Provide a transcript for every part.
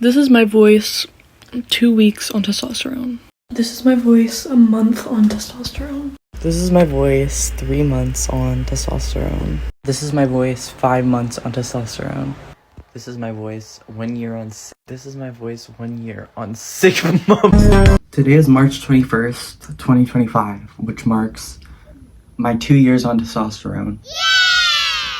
This is my voice 2 weeks on testosterone. This is my voice a month on testosterone. This is my voice 3 months on testosterone. This is my voice 5 months on testosterone. This is my voice 1 year on. This is my voice 1 year on 6 months. Today is March 21st, 2025, which marks my 2 years on testosterone. Yeah!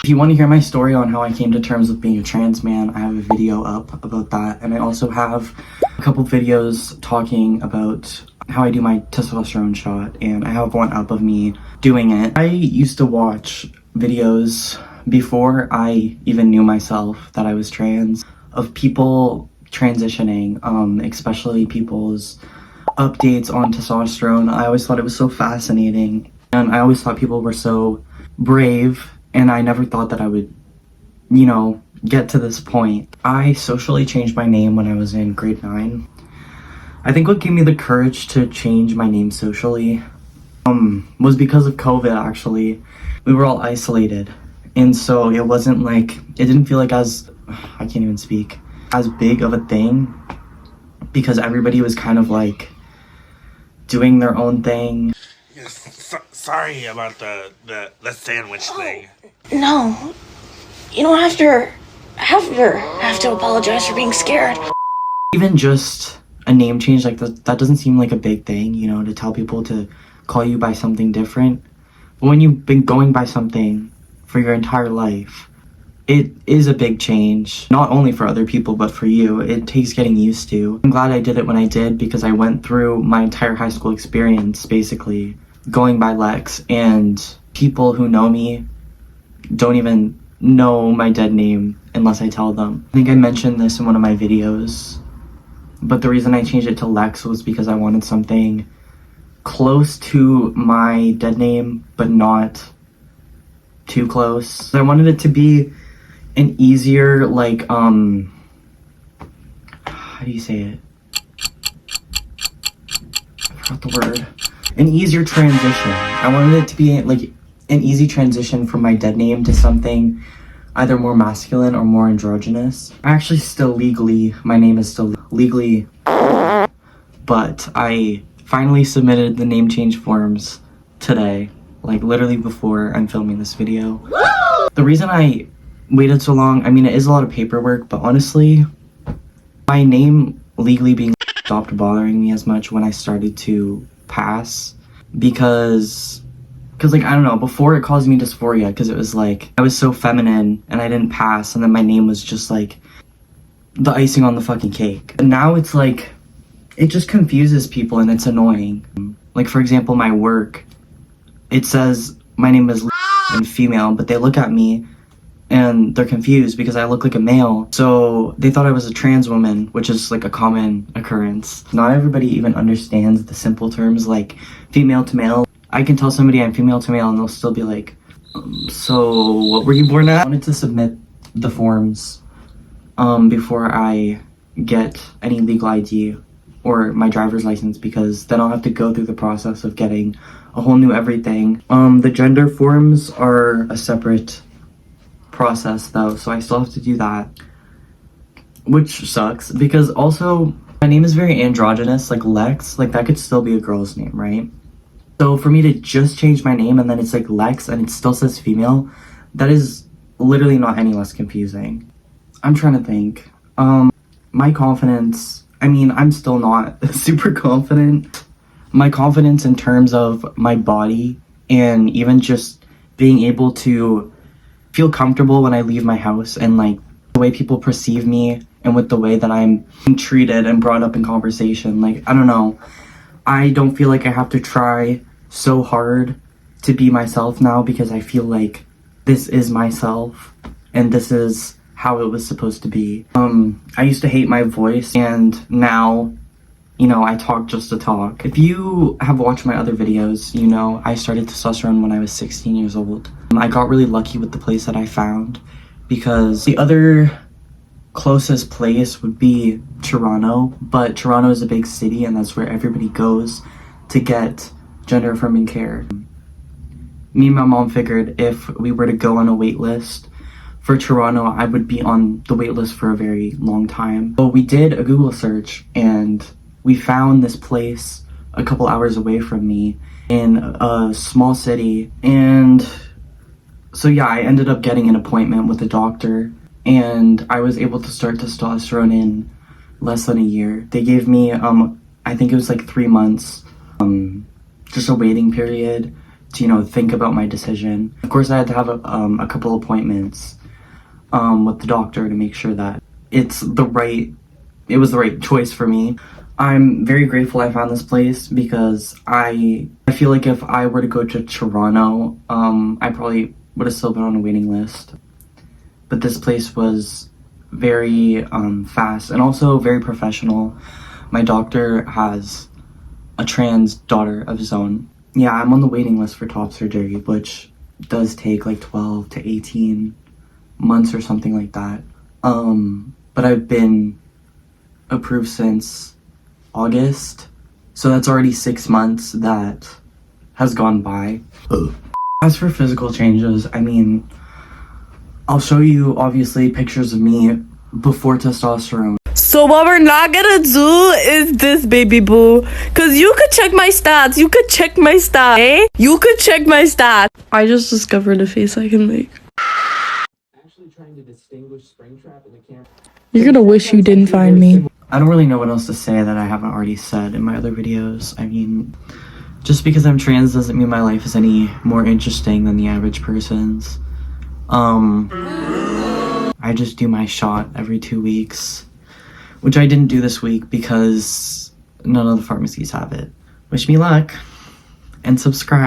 If you want to hear my story on how I came to terms with being a trans man, I have a video up about that, and I also have a couple videos talking about how I do my testosterone shot, and I have one up of me doing it. I used to watch videos before I even knew myself that I was trans, of people transitioning, especially people's updates on testosterone. I always thought it was so fascinating, and I always thought people were so brave, and I never thought that I would, get to this point. I socially changed my name when I was in grade 9. I think what gave me the courage to change my name socially was because of COVID, actually. We were all isolated, and so it wasn't like, it didn't feel like as big of a thing, because everybody was kind of like doing their own thing. Sorry about the sandwich thing. No, you don't have to apologize for being scared. Even just a name change like that doesn't seem like a big thing, to tell people to call you by something different. But when you've been going by something for your entire life, it is a big change, not only for other people, but for you. It takes getting used to. I'm glad I did it when I did, because I went through my entire high school experience basically going by Lex, and people who know me don't even know my dead name unless I tell them. I think I mentioned this in one of my videos, but the reason I changed it to Lex was because I wanted something close to my dead name, but not too close. I wanted it to be an easier, how do you say it? I forgot the word. An easier transition. I wanted it to be like an easy transition from my dead name to something either more masculine or more androgynous. Actually, my name is still legally, but I finally submitted the name change forms today, like literally before I'm filming this video. The reason I waited so long, it is a lot of paperwork, but honestly, my name legally being stopped bothering me as much when I started to pass, because I don't know, before it caused me dysphoria, because it was like I was so feminine and I didn't pass, and then my name was just like the icing on the fucking cake. And now it's like, it just confuses people and it's annoying. Like, for example, my work, it says my name is and female, but they look at me and they're confused because I look like a male. So they thought I was a trans woman, which is like a common occurrence. Not everybody even understands the simple terms like female to male. I can tell somebody I'm female to male and they'll still be like, so what were you born at? I wanted to submit the forms before I get any legal ID or my driver's license, because then I'll have to go through the process of getting a whole new everything. The gender forms are a separate process though, so I still have to do that, which sucks, because also my name is very androgynous, like Lex, like that could still be a girl's name, right? So for me to just change my name and then it's like Lex and it still says female, that is literally not any less confusing. I'm trying to think. My confidence, I'm still not super confident. My confidence in terms of my body and even just being able to feel comfortable when I leave my house, and like the way people perceive me and with the way that I'm treated and brought up in conversation. Like, I don't know. I don't feel like I have to try so hard to be myself now, because I feel like this is myself and this is how it was supposed to be. I used to hate my voice, and now, I talk just to talk. If you have watched my other videos, I started testosterone when I was 16 years old. I got really lucky with the place that I found, because the other closest place would be Toronto, but Toronto is a big city and that's where everybody goes to get gender affirming care. Me and my mom figured if we were to go on a wait list for Toronto, I would be on the wait list for a very long time. But we did a Google search and we found this place a couple hours away from me in a small city. And so yeah, I ended up getting an appointment with a doctor and I was able to start testosterone in less than a year. They gave me, I think it was like 3 months, just a waiting period to, you know, think about my decision. Of course, I had to have a couple appointments with the doctor to make sure that it was the right choice for me. I'm very grateful I found this place because I feel like if I were to go to Toronto, I probably would have still been on a waiting list. But this place was very fast and also very professional. My doctor has a trans daughter of his own. Yeah, I'm on the waiting list for top surgery, which does take like 12 to 18 months or something like that. But I've been approved since August, so that's already 6 months that has gone by. As for physical changes, I mean, I'll show you obviously pictures of me before testosterone. So what we're not gonna do is this, baby boo, cause you could check my stats. You could check my stats, eh? You could check my stats. I just discovered a face I can make. Actually trying to distinguish Springtrap in the camera. You're gonna wish you didn't find me. I don't really know what else to say that I haven't already said in my other videos. I mean, just because I'm trans doesn't mean my life is any more interesting than the average person's. I just do my shot every 2 weeks, which I didn't do this week because none of the pharmacies have it. Wish me luck and subscribe.